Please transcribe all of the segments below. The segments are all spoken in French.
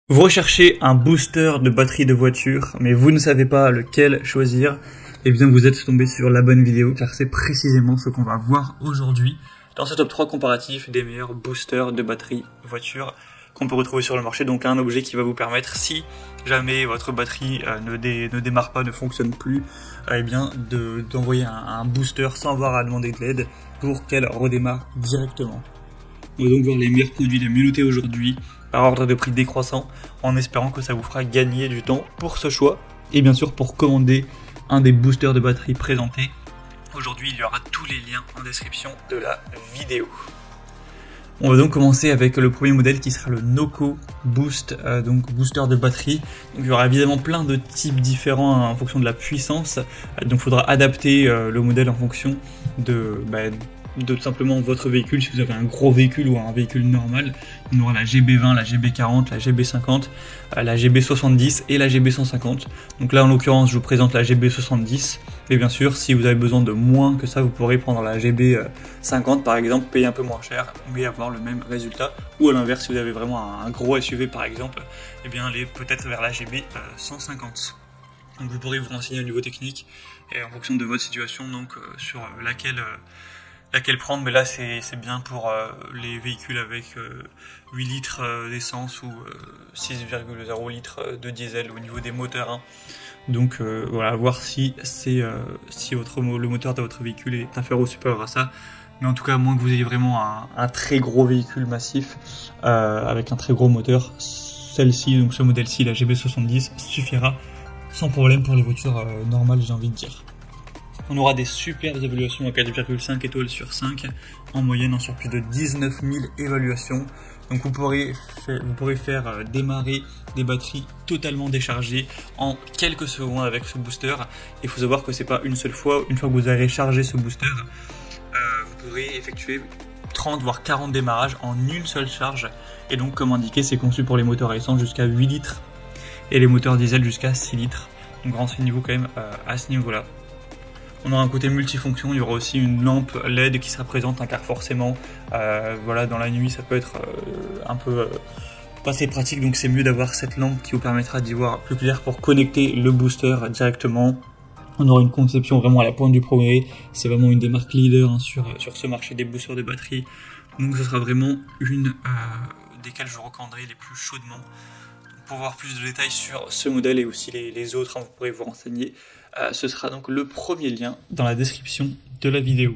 Vous recherchez un booster de batterie de voiture, mais vous ne savez pas lequel choisir, eh bien vous êtes tombé sur la bonne vidéo, car c'est précisément ce qu'on va voir aujourd'hui dans ce top 3 comparatif des meilleurs boosters de batterie voiture qu'on peut retrouver sur le marché. Donc un objet qui va vous permettre, si jamais votre batterie ne démarre pas, ne fonctionne plus, eh bien d'envoyer un booster sans avoir à demander de l'aide pour qu'elle redémarre directement. On va donc voir les meilleurs produits les mieux notés aujourd'hui par ordre de prix décroissant, en espérant que ça vous fera gagner du temps pour ce choix et bien sûr pour commander un des boosters de batterie présentés. Aujourd'hui, il y aura tous les liens en description de la vidéo. On va donc commencer avec le premier modèle qui sera le Noco Boost, donc booster de batterie. Donc il y aura évidemment plein de types différents en fonction de la puissance, donc il faudra adapter le modèle en fonction de tout simplement votre véhicule. Si vous avez un gros véhicule ou un véhicule normal, on aura la GB20, la GB40, la GB50, la GB70 et la GB150. Donc là en l'occurrence je vous présente la GB70, et bien sûr si vous avez besoin de moins que ça, vous pourrez prendre la GB50 par exemple, payer un peu moins cher mais avoir le même résultat, ou à l'inverse si vous avez vraiment un gros SUV par exemple, et bien aller peut-être vers la GB150. Donc vous pourrez vous renseigner au niveau technique et en fonction de votre situation, donc sur laquelle prendre, mais là c'est bien pour les véhicules avec 8 litres d'essence ou 6,0 litres de diesel au niveau des moteurs, hein. Donc voilà, voir si le moteur de votre véhicule est inférieur ou supérieur à ça. Mais en tout cas, à moins que vous ayez vraiment un très gros véhicule massif avec un très gros moteur, celle-ci, donc ce modèle-ci, la GB70, suffira sans problème pour les voitures normales, j'ai envie de dire. On aura des superbes évaluations à 4,5 étoiles sur 5, en moyenne sur plus de 19 000 évaluations. Donc vous pourrez faire démarrer des batteries totalement déchargées en quelques secondes avec ce booster. Il faut savoir que c'est pas une seule fois, une fois que vous avez chargé ce booster, vous pourrez effectuer 30 voire 40 démarrages en une seule charge. Et donc comme indiqué, c'est conçu pour les moteurs à essence jusqu'à 8 litres et les moteurs diesel jusqu'à 6 litres. Donc renseignez-vous quand même à ce niveau-là. On aura un côté multifonction, il y aura aussi une lampe LED qui sera présente, car forcément, voilà, dans la nuit, ça peut être un peu pas très pratique, donc c'est mieux d'avoir cette lampe qui vous permettra d'y voir plus clair pour connecter le booster directement. On aura une conception vraiment à la pointe du progrès, c'est vraiment une des marques leaders, hein, sur ce marché des boosters de batterie, donc ce sera vraiment une desquelles je vous recommanderai les plus chaudement. Pour voir plus de détails sur ce modèle et aussi les autres, hein, vous pourrez vous renseigner. Ce sera donc le premier lien dans la description de la vidéo.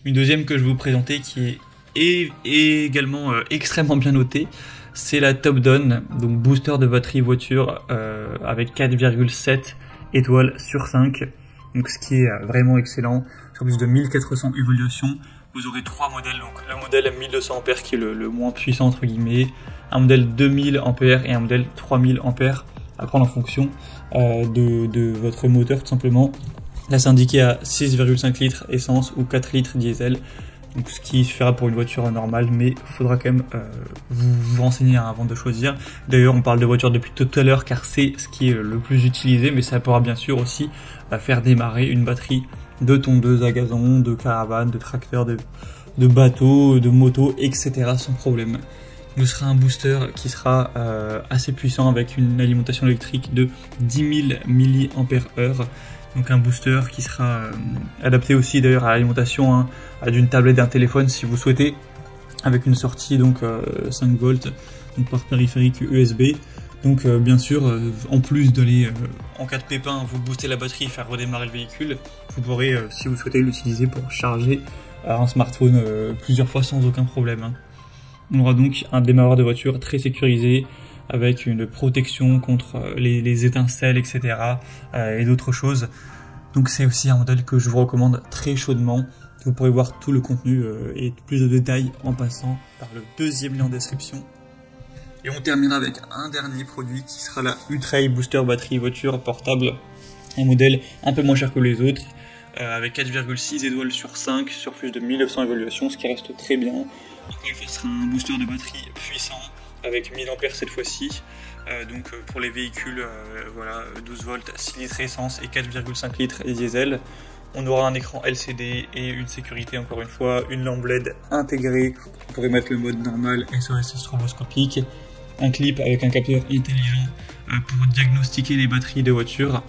Une deuxième que je vais vous présenter qui est également extrêmement bien notée, c'est la Top Down, donc booster de batterie voiture avec 4,7 étoiles sur 5. Donc ce qui est vraiment excellent, sur plus de 1400 évaluations. Vous aurez trois modèles, donc le modèle 1200 A qui est le moins puissant entre guillemets, un modèle 2000 A et un modèle 3000 A à prendre en fonction de votre moteur tout simplement. Là c'est indiqué à 6,5 litres essence ou 4 litres diesel, donc ce qui suffira pour une voiture normale, mais il faudra quand même vous renseigner avant de choisir. D'ailleurs on parle de voiture depuis tout à l'heure car c'est ce qui est le plus utilisé, mais ça pourra bien sûr aussi faire démarrer une batterie de tondeuse à gazon, de caravane, de tracteur, de bateau, de moto, etc. sans problème. Ce sera un booster qui sera assez puissant avec une alimentation électrique de 10 000 mAh. Donc un booster qui sera adapté aussi d'ailleurs à l'alimentation, hein, d'une tablette, d'un téléphone si vous souhaitez, avec une sortie donc 5 volts donc par périphérique USB. Donc bien sûr, en plus d'aller en cas de pépin vous booster la batterie et faire redémarrer le véhicule, vous pourrez si vous souhaitez l'utiliser pour charger un smartphone plusieurs fois sans aucun problème, hein. On aura donc un démarreur de voiture très sécurisé avec une protection contre les étincelles, etc. Et d'autres choses. Donc c'est aussi un modèle que je vous recommande très chaudement. Vous pourrez voir tout le contenu et plus de détails en passant par le deuxième lien en description. Et on terminera avec un dernier produit qui sera la Ultra Booster batterie voiture portable. Un modèle un peu moins cher que les autres, avec 4,6 étoiles sur 5 sur plus de 1900 évaluations, ce qui reste très bien. Ce sera un booster de batterie puissant avec 1000 A cette fois-ci, donc pour les véhicules voilà, 12 volts, 6 litres essence et 4,5 litres diesel. On aura un écran LCD et une sécurité encore une fois, une lampe LED intégrée. Vous pourrez mettre le mode normal, SOS stroboscopique, un clip avec un capteur intelligent pour diagnostiquer les batteries de voiture,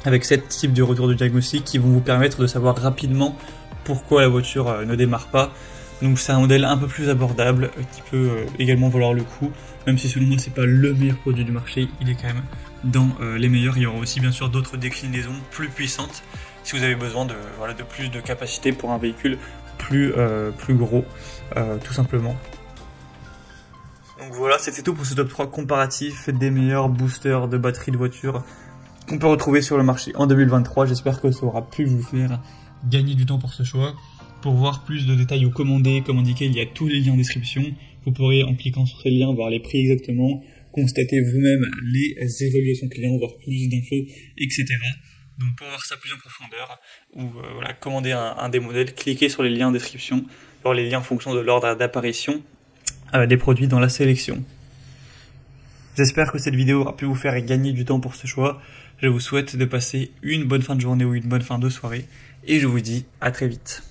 avec 7 types de retour de diagnostic qui vont vous permettre de savoir rapidement pourquoi la voiture ne démarre pas. Donc c'est un modèle un peu plus abordable qui peut également valoir le coup, même si selon moi c'est pas le meilleur produit du marché, il est quand même dans les meilleurs. Il y aura aussi bien sûr d'autres déclinaisons plus puissantes si vous avez besoin de plus de capacité pour un véhicule plus gros, tout simplement. Donc voilà, c'était tout pour ce top 3 comparatif des meilleurs boosters de batterie de voiture qu'on peut retrouver sur le marché en 2023. J'espère que ça aura pu vous faire gagner du temps pour ce choix. Pour voir plus de détails ou commander, comme indiqué, il y a tous les liens en description. Vous pourrez, en cliquant sur ces liens, voir les prix exactement, constater vous-même les évaluations clients, voir plus d'infos, etc. Donc pour voir ça plus en profondeur, ou commander un des modèles, cliquez sur les liens en description, voir les liens en fonction de l'ordre d'apparition des produits dans la sélection. J'espère que cette vidéo aura pu vous faire gagner du temps pour ce choix. Je vous souhaite de passer une bonne fin de journée ou une bonne fin de soirée, et je vous dis à très vite.